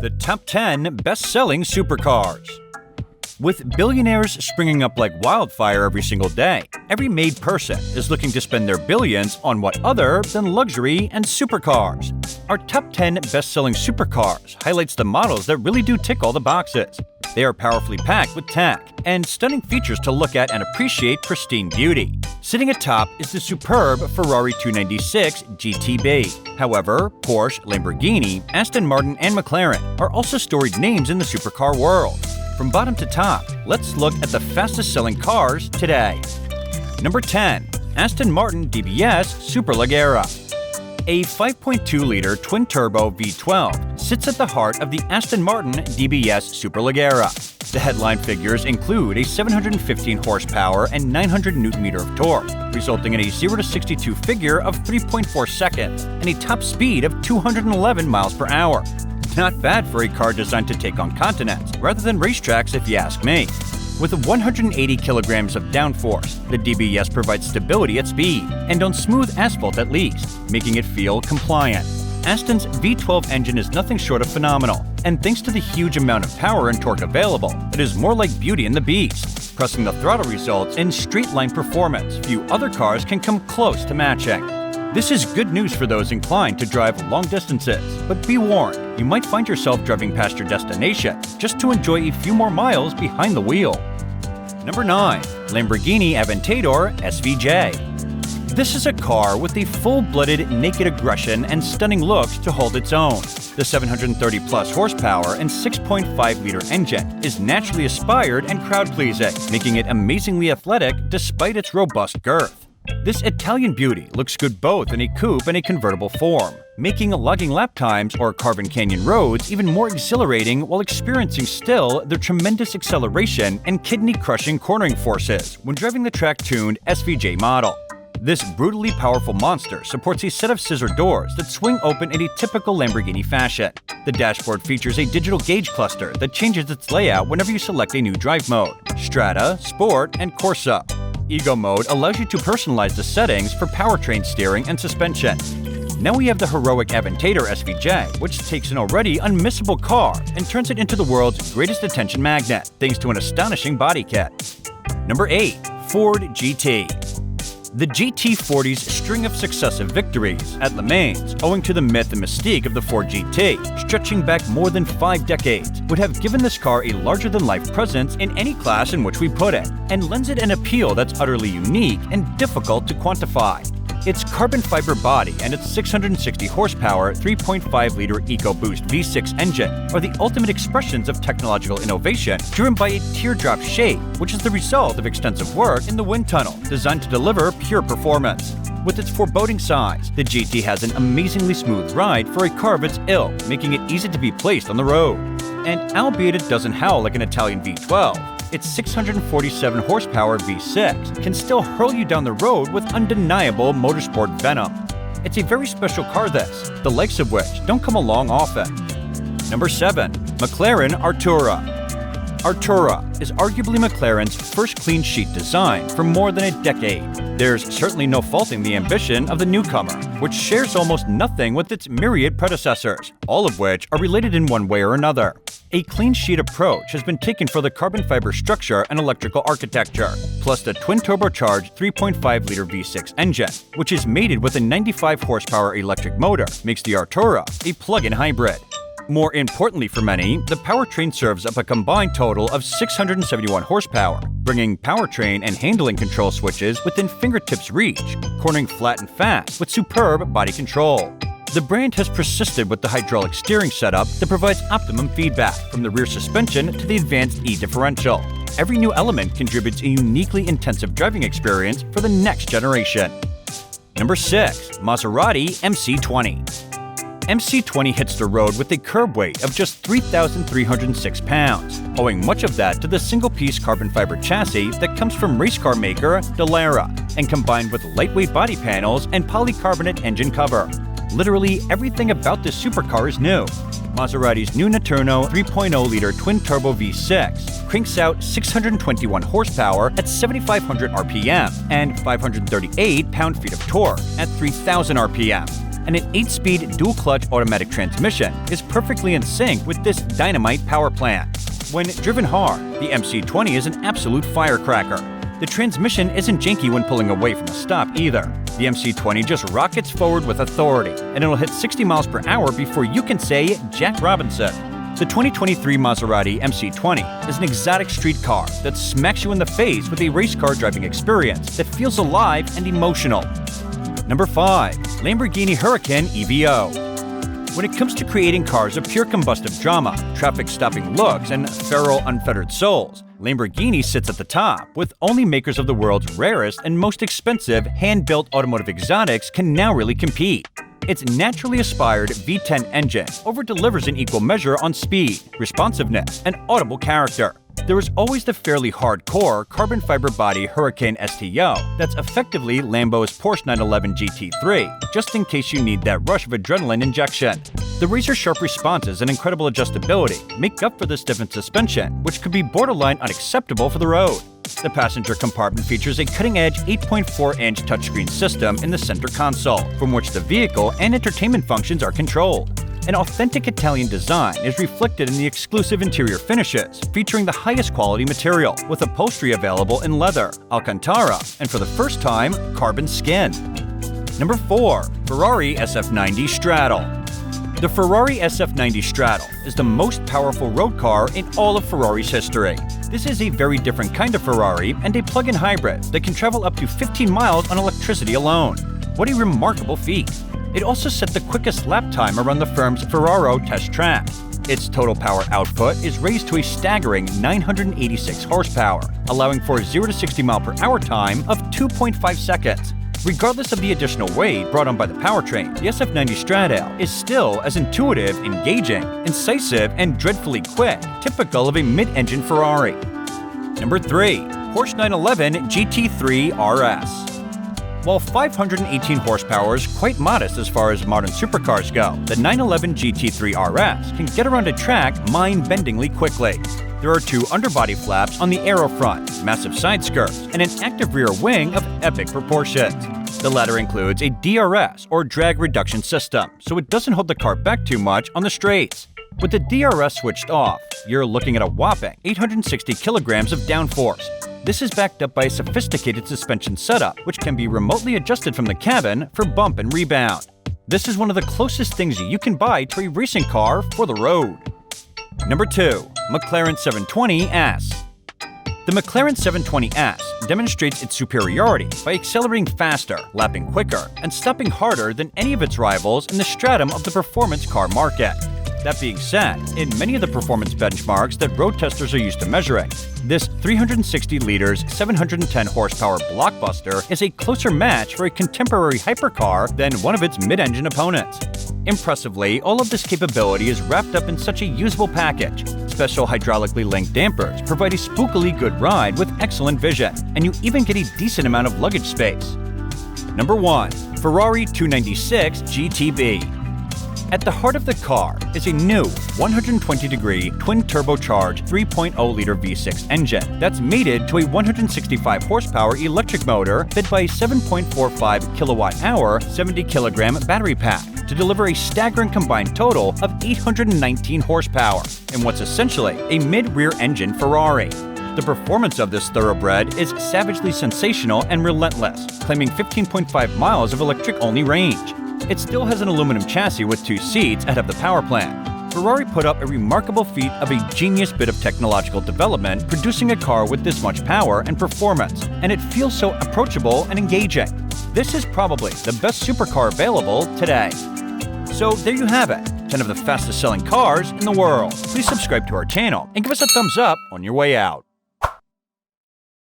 The top 10 best-selling supercars. With billionaires springing up like wildfire every single day, every made person is looking to spend their billions on what other than luxury and supercars. Our top 10 best-selling supercars highlights the models that really do tick all the boxes. They are powerfully packed with tech and stunning features to look at and appreciate pristine beauty. Sitting atop is the superb Ferrari 296 GTB. However, Porsche, Lamborghini, Aston Martin, and McLaren are also storied names in the supercar world. From bottom to top, let's look at the fastest-selling cars today. Number 10. Aston Martin DBS Superleggera. A 5.2-liter twin-turbo V12 sits at the heart of the Aston Martin DBS Superleggera. The headline figures include a 715 horsepower and 900 Nm of torque, resulting in a 0-62 figure of 3.4 seconds and a top speed of 211 miles per hour. Not bad for a car designed to take on continents, rather than racetracks if you ask me. With 180 kilograms of downforce, the DBS provides stability at speed, and on smooth asphalt at least, making it feel compliant. Aston's V12 engine is nothing short of phenomenal, and thanks to the huge amount of power and torque available, it is more like Beauty and the Beast. Pressing the throttle results in straight-line performance few other cars can come close to matching. This is good news for those inclined to drive long distances, but be warned, you might find yourself driving past your destination just to enjoy a few more miles behind the wheel. Number 9. Lamborghini Aventador SVJ. This is a car with a full-blooded naked aggression and stunning looks to hold its own. The 730-plus horsepower and 6.5-liter engine is naturally aspired and crowd-pleasing, making it amazingly athletic despite its robust girth. This Italian beauty looks good both in a coupe and a convertible form, making logging lap times or Carvin Canyon roads even more exhilarating while experiencing still the tremendous acceleration and kidney-crushing cornering forces when driving the track-tuned SVJ model. This brutally powerful monster supports a set of scissor doors that swing open in a typical Lamborghini fashion. The dashboard features a digital gauge cluster that changes its layout whenever you select a new drive mode: Strata, Sport, and Corsa. Eco mode allows you to personalize the settings for powertrain steering and suspension. Now we have the heroic Aventador SVJ, which takes an already unmissable car and turns it into the world's greatest attention magnet, thanks to an astonishing body kit. Number 8. Ford GT. The GT40's string of successive victories at Le Mans, owing to the myth and mystique of the Ford GT, stretching back more than 5 decades, would have given this car a larger-than-life presence in any class in which we put it, and lends it an appeal that's utterly unique and difficult to quantify. Its carbon fiber body and its 660 horsepower 3.5-liter EcoBoost V6 engine are the ultimate expressions of technological innovation driven by a teardrop shape, which is the result of extensive work in the wind tunnel designed to deliver pure performance. With its foreboding size, the GT has an amazingly smooth ride for a car of its ilk, making it easy to be placed on the road. And albeit it doesn't howl like an Italian V12, its 647 horsepower V6 can still hurl you down the road with undeniable motorsport venom. It's a very special car this, the likes of which don't come along often. Number 7. McLaren Artura. Artura is arguably McLaren's first clean sheet design for more than a decade. There's certainly no faulting the ambition of the newcomer, which shares almost nothing with its myriad predecessors, all of which are related in one way or another. A clean sheet approach has been taken for the carbon fiber structure and electrical architecture, plus the twin-turbocharged 3.5-liter V6 engine, which is mated with a 95 horsepower electric motor, makes the Artura a plug-in hybrid. More importantly for many, the powertrain serves up a combined total of 671 horsepower, bringing powertrain and handling control switches within fingertips reach, cornering flat and fast with superb body control. The brand has persisted with the hydraulic steering setup that provides optimum feedback from the rear suspension to the advanced E-differential. Every new element contributes a uniquely intensive driving experience for the next generation. Number 6. Maserati MC20. MC20 hits the road with a curb weight of just 3,306 pounds, owing much of that to the single-piece carbon fiber chassis that comes from race car maker Dallara, and combined with lightweight body panels and polycarbonate engine cover. Literally everything about this supercar is new. Maserati's new Naturno 3.0-liter twin-turbo V6 cranks out 621 horsepower at 7,500 RPM and 538 pound-feet of torque at 3,000 RPM. and an 8-speed dual-clutch automatic transmission is perfectly in sync with this dynamite power plant. When driven hard, the MC20 is an absolute firecracker. The transmission isn't janky when pulling away from a stop either. The MC20 just rockets forward with authority, and it'll hit 60 miles per hour before you can say Jack Robinson. The 2023 Maserati MC20 is an exotic street car that smacks you in the face with a race car driving experience that feels alive and emotional. Number 5. Lamborghini Huracan EVO. When it comes to creating cars of pure combustive drama, traffic-stopping looks, and feral, unfettered souls, Lamborghini sits at the top, with only makers of the world's rarest and most expensive hand-built automotive exotics can now really compete. Its naturally aspired V10 engine over-delivers in equal measure on speed, responsiveness, and audible character. There is always the fairly hardcore carbon fiber body Huracan STO that's effectively Lambo's Porsche 911 GT3, just in case you need that rush of adrenaline injection. The razor-sharp responses and incredible adjustability make up for the stiffened suspension, which could be borderline unacceptable for the road. The passenger compartment features a cutting-edge 8.4-inch touchscreen system in the center console, from which the vehicle and entertainment functions are controlled. An authentic Italian design is reflected in the exclusive interior finishes, featuring the highest quality material, with upholstery available in leather, Alcantara, and for the first time, carbon skin. Number 4. Ferrari SF90 Straddle. The Ferrari SF90 Straddle is the most powerful road car in all of Ferrari's history. This is a very different kind of Ferrari and a plug-in hybrid that can travel up to 15 miles on electricity alone. What a remarkable feat! It also set the quickest lap time around the firm's Ferraro test track. Its total power output is raised to a staggering 986 horsepower, allowing for a 0 to 60 mile per hour time of 2.5 seconds. Regardless of the additional weight brought on by the powertrain, the SF90 Straddle is still as intuitive, engaging, incisive, and dreadfully quick, typical of a mid-engine Ferrari. Number 3. Porsche 911 GT3 RS. While 518 horsepower is quite modest as far as modern supercars go, the 911 GT3 RS can get around a track mind-bendingly quickly. There are 2 underbody flaps on the aero front, massive side skirts, and an active rear wing of epic proportions. The latter includes a DRS, or drag reduction system, so it doesn't hold the car back too much on the straights. With the DRS switched off, you're looking at a whopping 860 kilograms of downforce. This is backed up by a sophisticated suspension setup, which can be remotely adjusted from the cabin for bump and rebound. This is one of the closest things you can buy to a racing car for the road. Number 2. McLaren 720S. The McLaren 720S demonstrates its superiority by accelerating faster, lapping quicker, and stopping harder than any of its rivals in the stratum of the performance car market. That being said, in many of the performance benchmarks that road testers are used to measuring, this 360 liters, 710 horsepower blockbuster is a closer match for a contemporary hypercar than one of its mid-engine opponents. Impressively, all of this capability is wrapped up in such a usable package. Special hydraulically linked dampers provide a spookily good ride with excellent vision, and you even get a decent amount of luggage space. Number 1. Ferrari 296 GTB. At the heart of the car is a new 120-degree twin-turbocharged 3.0-liter V6 engine that's mated to a 165-horsepower electric motor fed by a 7.45 kilowatt-hour, 70-kilogram battery pack to deliver a staggering combined total of 819 horsepower in what's essentially a mid-rear engine Ferrari. The performance of this thoroughbred is savagely sensational and relentless, claiming 15.5 miles of electric-only range. It still has an aluminum chassis with 2 seats ahead of the power plant. Ferrari put up a remarkable feat of a genius bit of technological development producing a car with this much power and performance, and it feels so approachable and engaging. This is probably the best supercar available today. So there you have it, 10 of the fastest selling cars in the world. Please subscribe to our channel and give us a thumbs up on your way out.